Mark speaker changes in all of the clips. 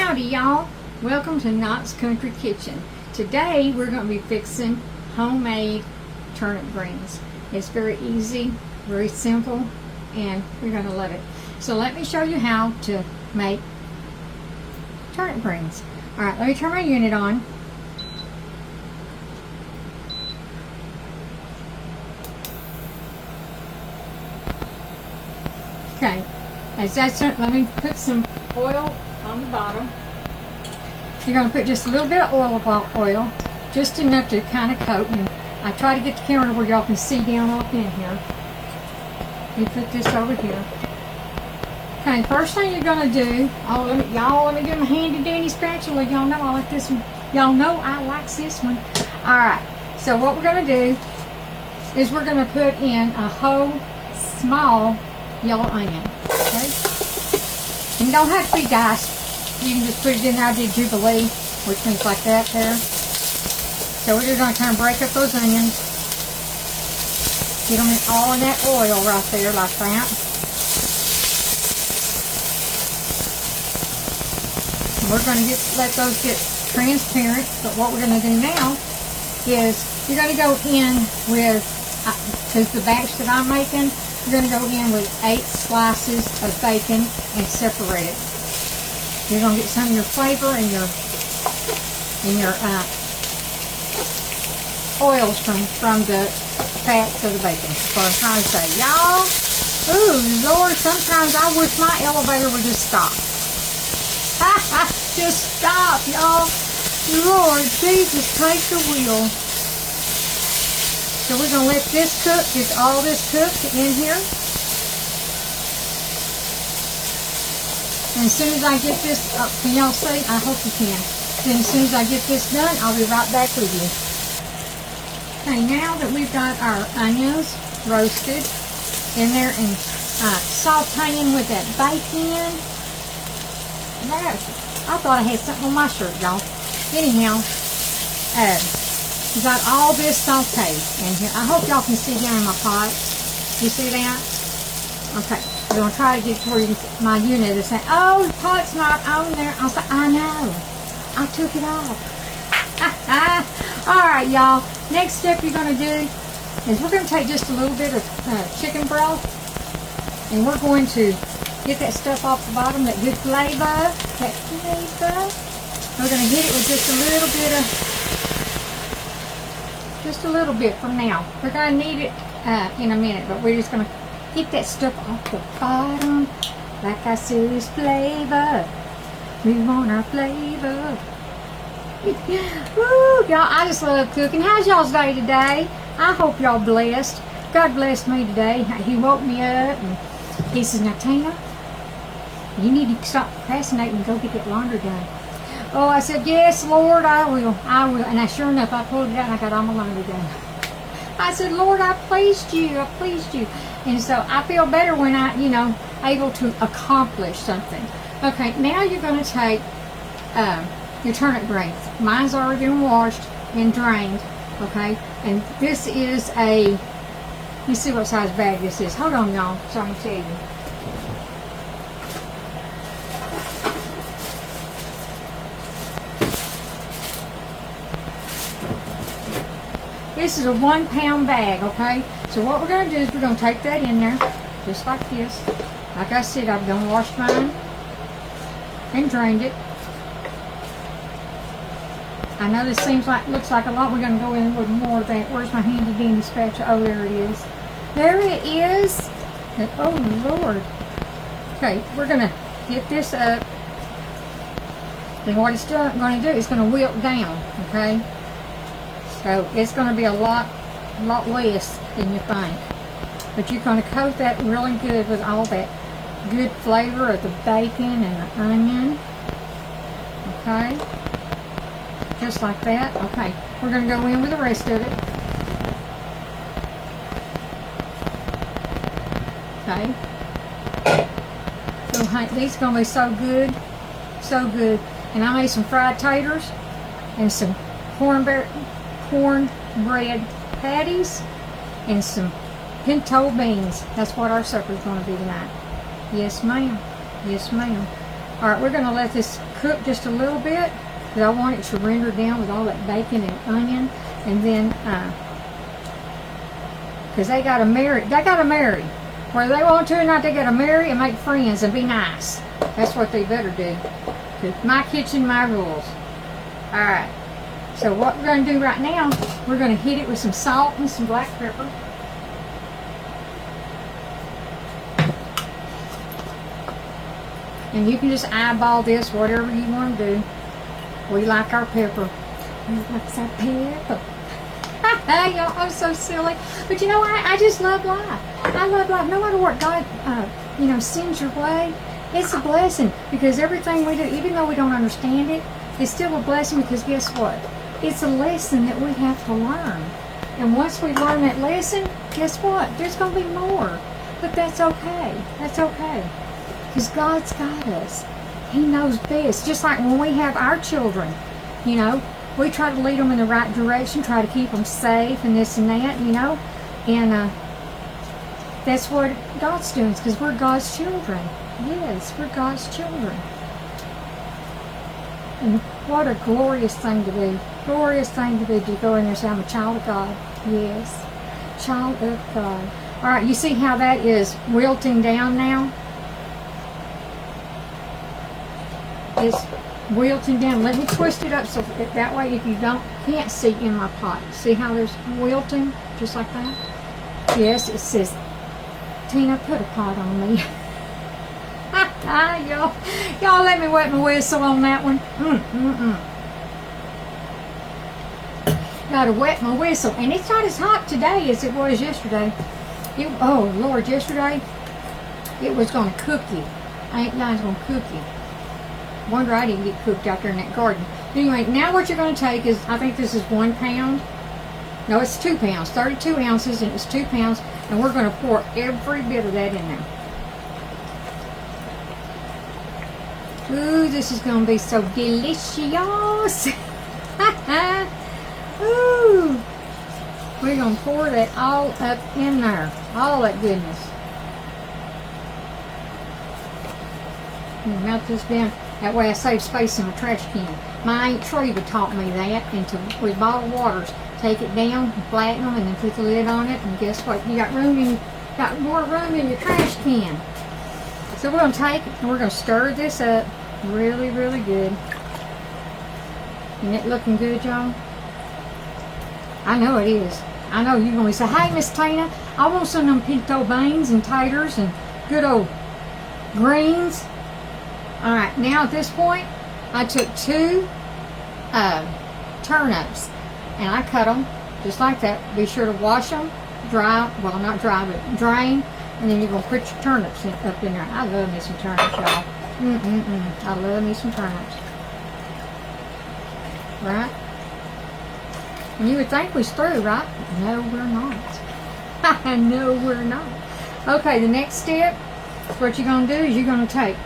Speaker 1: Howdy y'all, welcome to Knott's Country Kitchen. Today we're going to be fixing homemade turnip greens. It's very easy, very simple, and you're going to love it. So let me show you how to make turnip greens. Alright, let me turn my unit on. Okay, let me put some oil on the bottom. You're going to put just a little bit of oil, just enough to kind of coat. And I try to get the camera where y'all can see down off in here. You put this over here. Okay, first thing you're going to do, let me get my handy dandy spatula. Y'all know I like this one. Y'all know I like this one. Alright, so what we're going to do is we're going to put in a whole small yellow onion. Okay? And you don't have to be diced. You can just put it in there. I did Jubilee, which means like that there. So we're just going to kind of break up those onions. Get them all in that oil right there like that. And we're going to let those get transparent. But what we're going to do now is you're going to go in with, because the batch that I'm making, you're going to go in with 8 slices of bacon and separate it. You're going to get some of your flavor and your oils from the fats of the bacon. That's what I'm trying to say. Y'all, ooh, Lord, sometimes I wish my elevator would just stop. Just stop, y'all. Lord Jesus, take the wheel. So we're going to let this cook, get all this cooked in here. And as soon as I get this, can y'all see? I hope you can. Then as soon as I get this done, I'll be right back with you. Okay, now that we've got our onions roasted in there and sauteing with that bacon. I thought I had something on my shirt, y'all. Anyhow, we got all this sauteed in here. I hope y'all can see down in my pot. You see that? Okay. I'm going to try to get to where my unit is saying, oh, the pot's not on there. I'll say, I know. I took it off. Alright, y'all. Next step you're going to do is we're going to take just a little bit of chicken broth. And we're going to get that stuff off the bottom, that good flavor. That flavor. We're going to get it with just a little bit from now. We're going to need it in a minute, but we're just going to get that stuff off the bottom. Like I said, it's flavor. We want our flavor. Woo, y'all, I just love cooking. How's y'all's day today? I hope y'all blessed. God blessed me today. He woke me up and he says, now Tina, you need to stop procrastinating and go get that laundry done. Oh, I said, yes, Lord, I will. I will. And sure enough, I pulled it out and I got all my laundry done. I said, Lord, I pleased you. I pleased you. And so I feel better when I, able to accomplish something. Okay, now you're going to take your turnip greens. Mine's already been washed and drained. Okay, and this is you see what size bag this is. Hold on, y'all, so I can tell you. This is a 1 pound bag, okay? So what we're going to do is we're going to take that in there, just like this. Like I said, I've done washed mine and drained it. I know this looks like a lot. We're going to go in with more of that. Where's my handy dandy spatula? Oh, there it is. There it is. Oh, Lord. Okay, we're going to get this up. And what it's going to do is going to wilt down, okay? So it's going to be a lot less than you think. But you're going to coat that really good with all that good flavor of the bacon and the onion. Okay. Just like that. Okay. We're going to go in with the rest of it. Okay. So these are going to be so good. So good. And I made some fried taters and some cornbread patties and some pinto beans. That's what our supper's going to be tonight. Yes, ma'am. Yes, ma'am. All right, we're going to let this cook just a little bit because I want it to render down with all that bacon and onion. And then, because they got to marry. Whether they want to or not, they got to marry and make friends and be nice. That's what they better do. 'Cause my kitchen, my rules. All right. So what we're going to do right now, we're going to hit it with some salt and some black pepper. And you can just eyeball this, whatever you want to do. We like our pepper. We like our pepper. Y'all, I'm so silly. But you know, I just love life. I love life. No matter what God, sends your way, it's a blessing. Because everything we do, even though we don't understand it, it's still a blessing because guess what? It's a lesson that we have to learn. And once we learn that lesson, guess what? There's going to be more. But that's okay. That's okay. Because God's got us. He knows best. Just like when we have our children, we try to lead them in the right direction, try to keep them safe and this and that, And that's what God's doing, because we're God's children. Yes, we're God's children. And what a glorious thing to be. Glorious thing to be, to go in there and say, I'm a child of God. Yes, child of God. All right, you see how that is wilting down now? It's wilting down. Let me twist it up so that way if you can't see in my pot. See how there's wilting? Just like that? Yes, it says, Tina, put a pot on me. Y'all let me wet my whistle on that one. Gotta wet my whistle. And it's not as hot today as it was yesterday. Oh, Lord, yesterday, it was going to cook you. I ain't lying, it's going to cook you. Wonder I didn't get cooked out there in that garden. Anyway, now what you're going to take is, I think this is 1 pound. No, it's 2 pounds. 32 ounces, and it's 2 pounds. And we're going to pour every bit of that in there. Ooh, this is going to be so delicious. Ooh. We're going to pour that all up in there. All that goodness. Melt this down. That way I save space in my trash can. My Aunt Treva taught me that. And with bottled waters, take it down, flatten them, and then put the lid on it. And guess what? You got more room in your trash can. So we're going to take it and we're going to stir this up really, really good. Isn't it looking good, y'all? I know it is. I know you're going to say, hey, Miss Tina, I want some of them pinto beans and taters and good old greens. Alright, now at this point, I took 2 turnips and I cut them just like that. Be sure to wash them, dry, well not dry, but drain, and then you're going to put your turnips up in there. I love me some turnips, y'all. I love me some turnips. Right? And you would think we was through, right? No, we're not. No, we're not. Okay, the next step, what you're going to do is you're going to take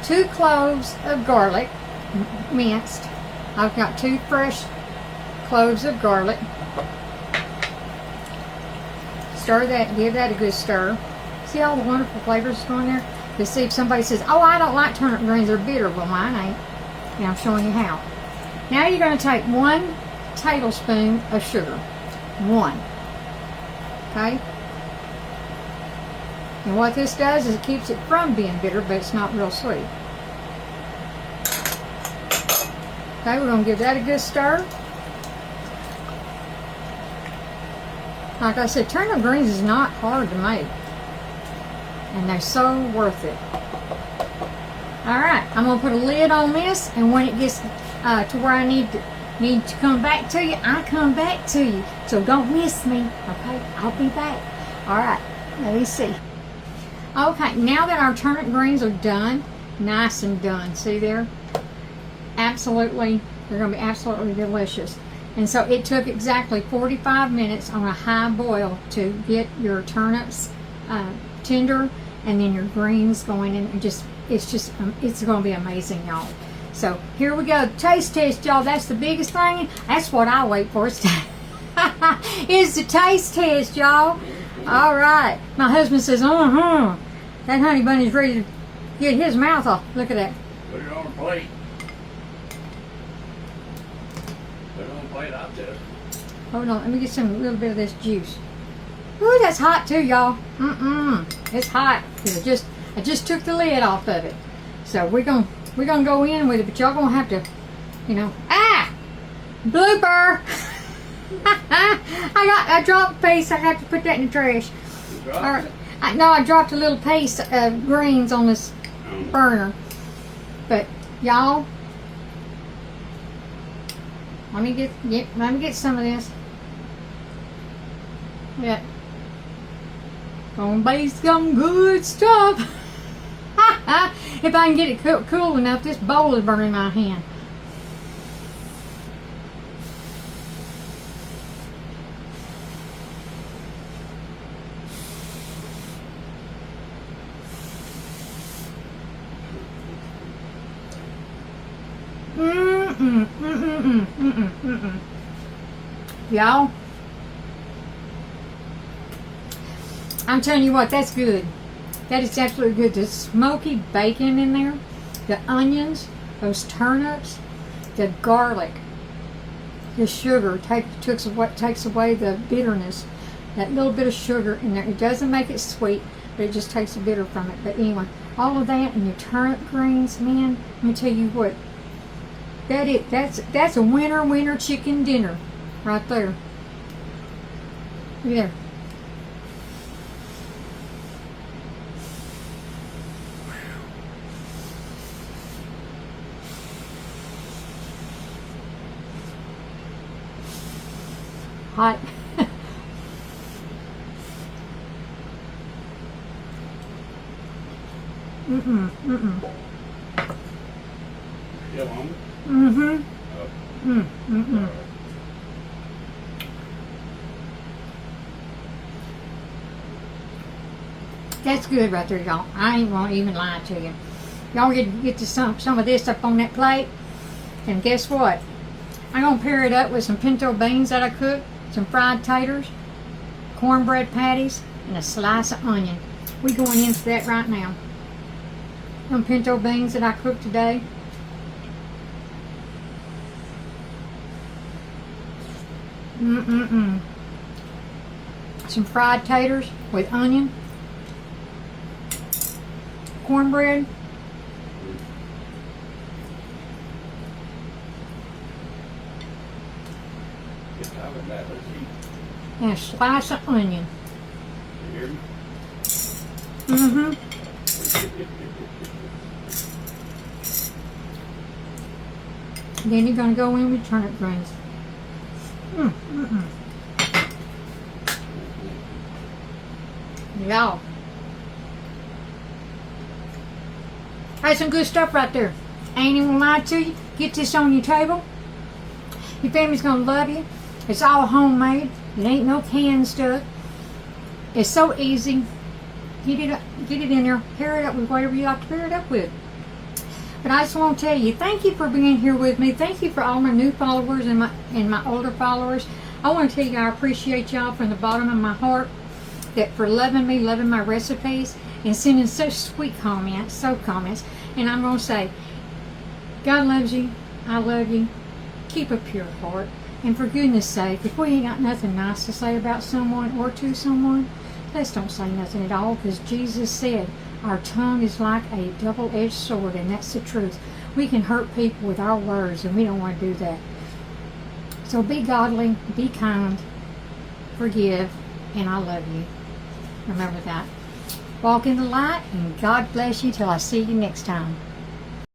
Speaker 1: 2 cloves of garlic, minced. I've got 2 fresh cloves of garlic. Stir that, give that a good stir. See all the wonderful flavors going there? Because see, if somebody says, oh, I don't like turnip greens, they're bitter. Well, mine ain't. Now I'm showing you how. Now you're going to take 1 tablespoon of sugar. 1. Okay? And what this does is it keeps it from being bitter, but it's not real sweet. Okay, we're going to give that a good stir. Like I said, turnip greens is not hard to make. And they're so worth it. Alright, I'm going to put a lid on this, and when it gets to where I need to come back to you, I come back to you. So don't miss me, okay? I'll be back. Alright, let me see. Okay, now that our turnip greens are done, nice and done, see there? Absolutely, they're going to be absolutely delicious. And so it took exactly 45 minutes on a high boil to get your turnips tender, and then your greens going in. It's going to be amazing, y'all. So here we go, taste test, y'all. That's the biggest thing. That's what I wait for. Is the taste test, y'all. All right. My husband says, that honey bunny's ready to get his mouth off. Look at that.
Speaker 2: Put it on a plate. Put it on a plate, I'll test.
Speaker 1: Hold on, let me get a little bit of this juice. Ooh, that's hot too, y'all. It's hot. I just took the lid off of it. So we're gonna go in with it, but y'all gonna have to, blooper. I dropped paste. I got to put that in the trash. I dropped a little paste of greens on this burner. But y'all, let me get some of this. Yeah. Gonna be some good stuff. If I can get it cool enough, this bowl is burning my hand. Y'all, I'm telling you what, that's good. That is absolutely good. The smoky bacon in there, the onions, those turnips, the garlic, the sugar takes away the bitterness. That little bit of sugar in there. It doesn't make it sweet, but it just takes the bitter from it. But anyway, all of that and your turnip greens, man, let me tell you what. That's a winter chicken dinner right there. Look there. Hot.
Speaker 2: Still hungry?
Speaker 1: That's good right there, y'all. I ain't gonna even lie to you. Y'all get to some of this up on that plate, and guess what? I'm gonna pair it up with some pinto beans that I cooked, some fried taters, cornbread patties, and a slice of onion. We going into that right now. Some pinto beans that I cooked today. Some fried taters with onion, cornbread, and a slice of onion.
Speaker 2: You hear me?
Speaker 1: Then you're going to go in with turnip greens. Y'all, that's some good stuff right there. I ain't even gonna lie to you. Get this on your table. Your family's gonna love you. It's all homemade. It ain't no canned stuff. It's so easy. Get it in there. Pair it up with whatever you like to pair it up with. But I just want to tell you, thank you for being here with me. Thank you for all my new followers and my older followers. I want to tell you I appreciate y'all from the bottom of my heart, that for loving me, loving my recipes, and sending such sweet comments, And I'm going to say, God loves you. I love you. Keep a pure heart. And for goodness sake, if we ain't got nothing nice to say about someone or to someone, let's don't say nothing at all, because Jesus said our tongue is like a double-edged sword, and that's the truth. We can hurt people with our words, and we don't want to do that. So be godly, be kind, forgive, and I love you. Remember that. Walk in the light, and God bless you till I see you next time.